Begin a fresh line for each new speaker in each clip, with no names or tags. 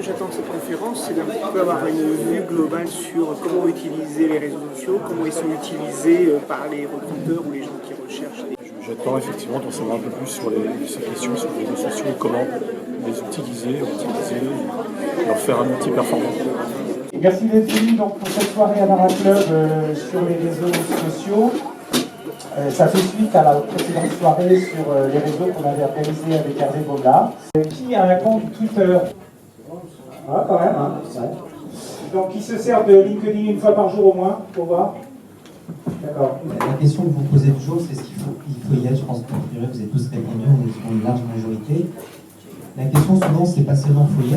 j'attends de cette conférence, c'est d'un petit peu avoir une vue globale sur comment utiliser les réseaux sociaux, comment ils sont utilisés par les recruteurs ou les gens qui recherchent.
J'attends effectivement d'en savoir un peu plus sur ces questions, sur les réseaux sociaux, comment les utiliser, leur faire un outil performant.
Merci d'être venus donc pour cette soirée à Nara Club sur les réseaux sociaux. Ça fait suite à la précédente soirée sur les réseaux qu'on avait organisé avec Hervé Bogard. Qui a un compte Twitter? Ah, quand même, hein. Ouais. Donc, qui se sert de LinkedIn une fois par jour au moins, pour voir? D'accord.
La question que vous posez toujours, c'est ce qu'il faut y être. Je pense que vous êtes tous répondu, on est sur une large majorité. La question souvent, c'est pas seulement faut y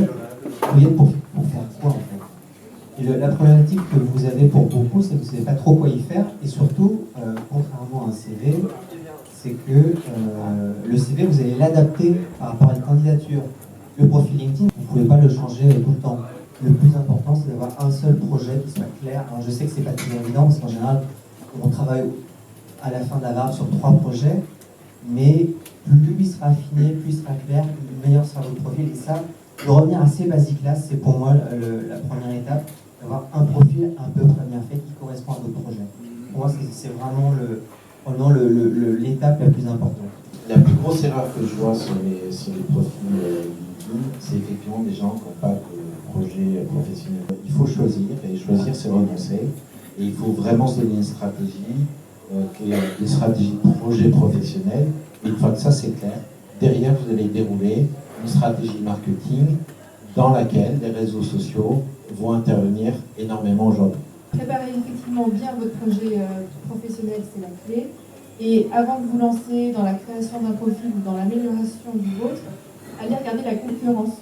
être pour faire quoi en fait? Et la problématique que vous avez pour beaucoup, c'est que vous ne savez pas trop quoi y faire. Et surtout, contrairement à un CV, c'est que le CV, vous allez l'adapter par rapport à une candidature. Le profil LinkedIn, vous ne pouvez pas le changer tout le temps. Le plus important, c'est d'avoir un seul projet qui soit clair. Alors je sais que ce n'est pas toujours évident, parce qu'en général, on travaille à la fin de la variable sur 3 projets, mais plus il sera affiné, plus il sera clair, meilleur sera votre profil. Et ça, de revenir à ces basiques-là, c'est pour moi la première étape, d'avoir un profil un peu bien fait qui correspond à votre projet. Pour moi, c'est vraiment l'étape la plus importante.
La plus grosse erreur que je vois sur les profils LinkedIn, c'est effectivement des gens qui n'ont pas de projet professionnel. Il faut choisir, et choisir, c'est renoncer. Et il faut vraiment se donner une stratégie, qui est une stratégie de projet professionnel. Et une fois que ça, c'est clair, derrière, vous allez dérouler une stratégie marketing dans laquelle les réseaux sociaux vont intervenir énormément aujourd'hui.
Préparer effectivement bien votre projet professionnel, c'est la clé. Et avant de vous lancer dans la création d'un profil ou dans l'amélioration du vôtre, allez regarder la concurrence.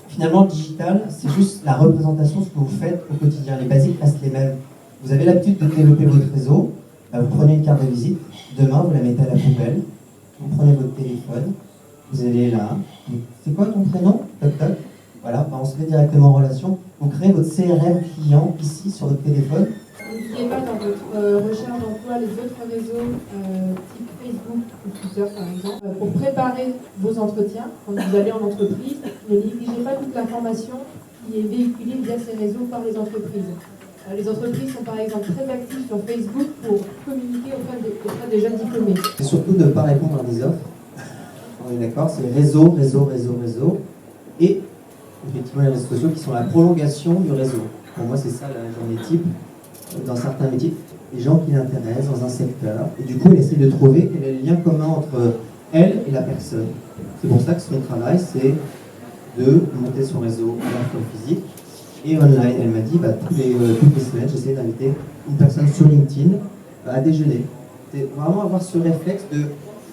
Finalement, le digital, c'est juste la représentation de ce que vous faites au quotidien. Les basiques restent les mêmes. Vous avez l'habitude de développer votre réseau, vous prenez une carte de visite, demain vous la mettez à la poubelle, vous prenez votre téléphone, vous allez là, c'est quoi ton prénom? Toc toc. Voilà, on se met directement en relation. Vous créez votre CRM client ici sur votre téléphone.
N'oubliez pas dans votre recherche d'emploi les autres réseaux type Facebook ou Twitter par exemple. Pour préparer vos entretiens, quand vous allez en entreprise, ne négligez pas toute l'information qui est véhiculée via ces réseaux par les entreprises. Les entreprises sont par exemple très actives sur Facebook pour communiquer auprès des jeunes diplômés.
C'est surtout de ne pas répondre à des offres. On est d'accord, c'est réseau. Et effectivement les réseaux sociaux qui sont la prolongation du réseau. Pour moi, c'est ça la journée type dans certains métiers. Les gens qui l'intéressent dans un secteur. Et du coup, elle essaie de trouver quel est le lien commun entre elle et la personne. C'est pour ça que son travail, c'est de monter son réseau à la fois physique et online. Elle m'a dit, toutes les semaines, j'essaie d'inviter une personne sur LinkedIn à déjeuner. C'est vraiment avoir ce réflexe de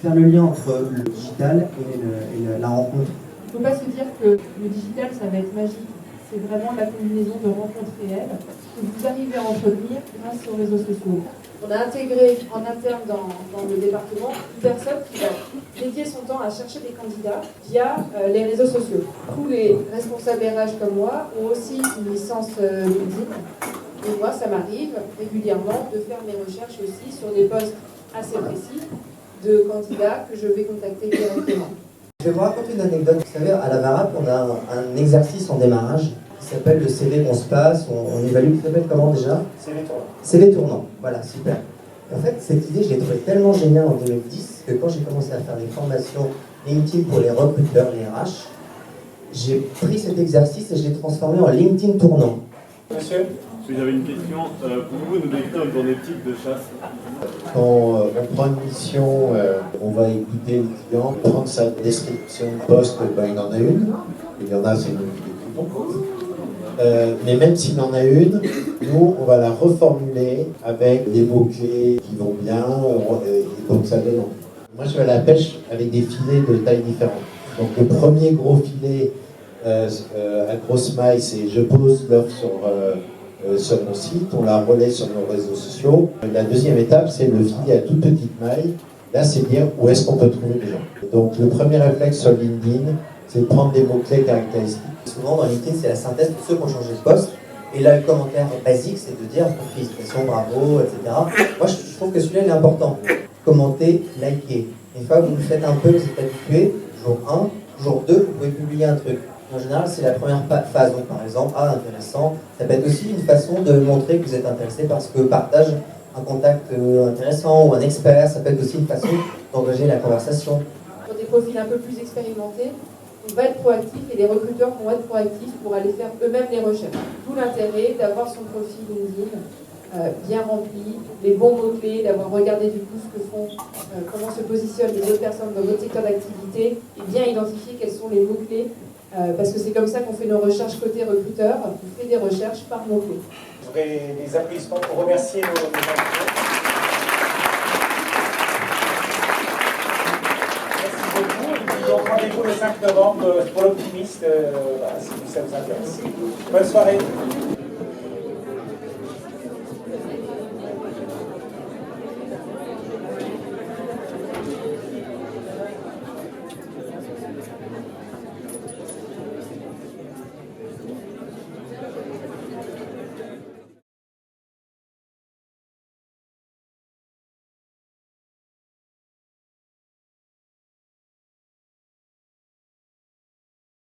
faire le lien entre le digital et la rencontre.
Il ne faut pas se dire que le digital, ça va être magique. C'est vraiment la combinaison de rencontres réelles que vous arrivez à entretenir grâce aux réseaux sociaux. On a intégré en interne dans le département une personne qui va dédier son temps à chercher des candidats via les réseaux sociaux. Tous les responsables RH comme moi ont aussi une licence LinkedIn. Et moi, ça m'arrive régulièrement de faire mes recherches aussi sur des postes assez précis de candidats que je vais contacter directement.
Je vais vous raconter une anecdote. Vous savez, à la VARAP, on a un exercice en démarrage qui s'appelle le CV qu'on se passe. On évalue, qui s'appelle comment déjà?
CV tournant.
CV tournant, voilà, super. Et en fait, cette idée, je l'ai trouvée tellement géniale en 2010 que quand j'ai commencé à faire des formations LinkedIn pour les recruteurs, les RH, j'ai pris cet exercice et je l'ai transformé en LinkedIn tournant.
Monsieur?
Oui, j'avais une question. Pouvez-vous nous décrire une journée type de chasse?
Quand on prend une mission, on va écouter le client, prendre sa description de poste, il en a une. Il y en a, c'est nous qui l'écoutons. Mais même s'il en a une, nous, on va la reformuler avec des mots-clés qui vont bien, et donc ça donne envie. Moi, je vais à la pêche avec des filets de tailles différentes. Donc le premier gros filet à grosse maille, c'est je pose l'offre sur mon site, on la relaie sur nos réseaux sociaux. La deuxième étape, c'est le filet à toute petite maille. Là, c'est dire où est-ce qu'on peut trouver les gens. Donc, le premier réflexe sur LinkedIn, c'est de prendre des mots-clés caractéristiques.
Souvent, dans LinkedIn, c'est la synthèse de ceux qui ont changé de poste. Et là, le commentaire basique, c'est de dire félicitations, bravo, etc. Moi, je trouve que celui-là, il est important. Commentez, likez. Une fois que vous le faites un peu, vous êtes habitué, jour 1, jour 2, vous pouvez publier un truc.
En général, c'est la première phase. Donc, par exemple, intéressant. Ça peut être aussi une façon de montrer que vous êtes intéressé parce que partage un contact intéressant ou un expert. Ça peut être aussi une façon d'engager la conversation.
Pour des profils un peu plus expérimentés, on va être proactif et les recruteurs vont être proactifs pour aller faire eux-mêmes les recherches. D'où l'intérêt d'avoir son profil LinkedIn bien rempli, les bons mots-clés, d'avoir regardé du coup ce que font, comment se positionnent les autres personnes dans votre secteur d'activité et bien identifier quels sont les mots-clés parce que c'est comme ça qu'on fait nos recherches côté recruteur, on fait des recherches par mots-clés.
J'aurais des applaudissements pour remercier nos invités. Merci beaucoup. Donc rendez-vous le 5 novembre pour l'Optimiste, si ça vous intéresse. Bonne soirée.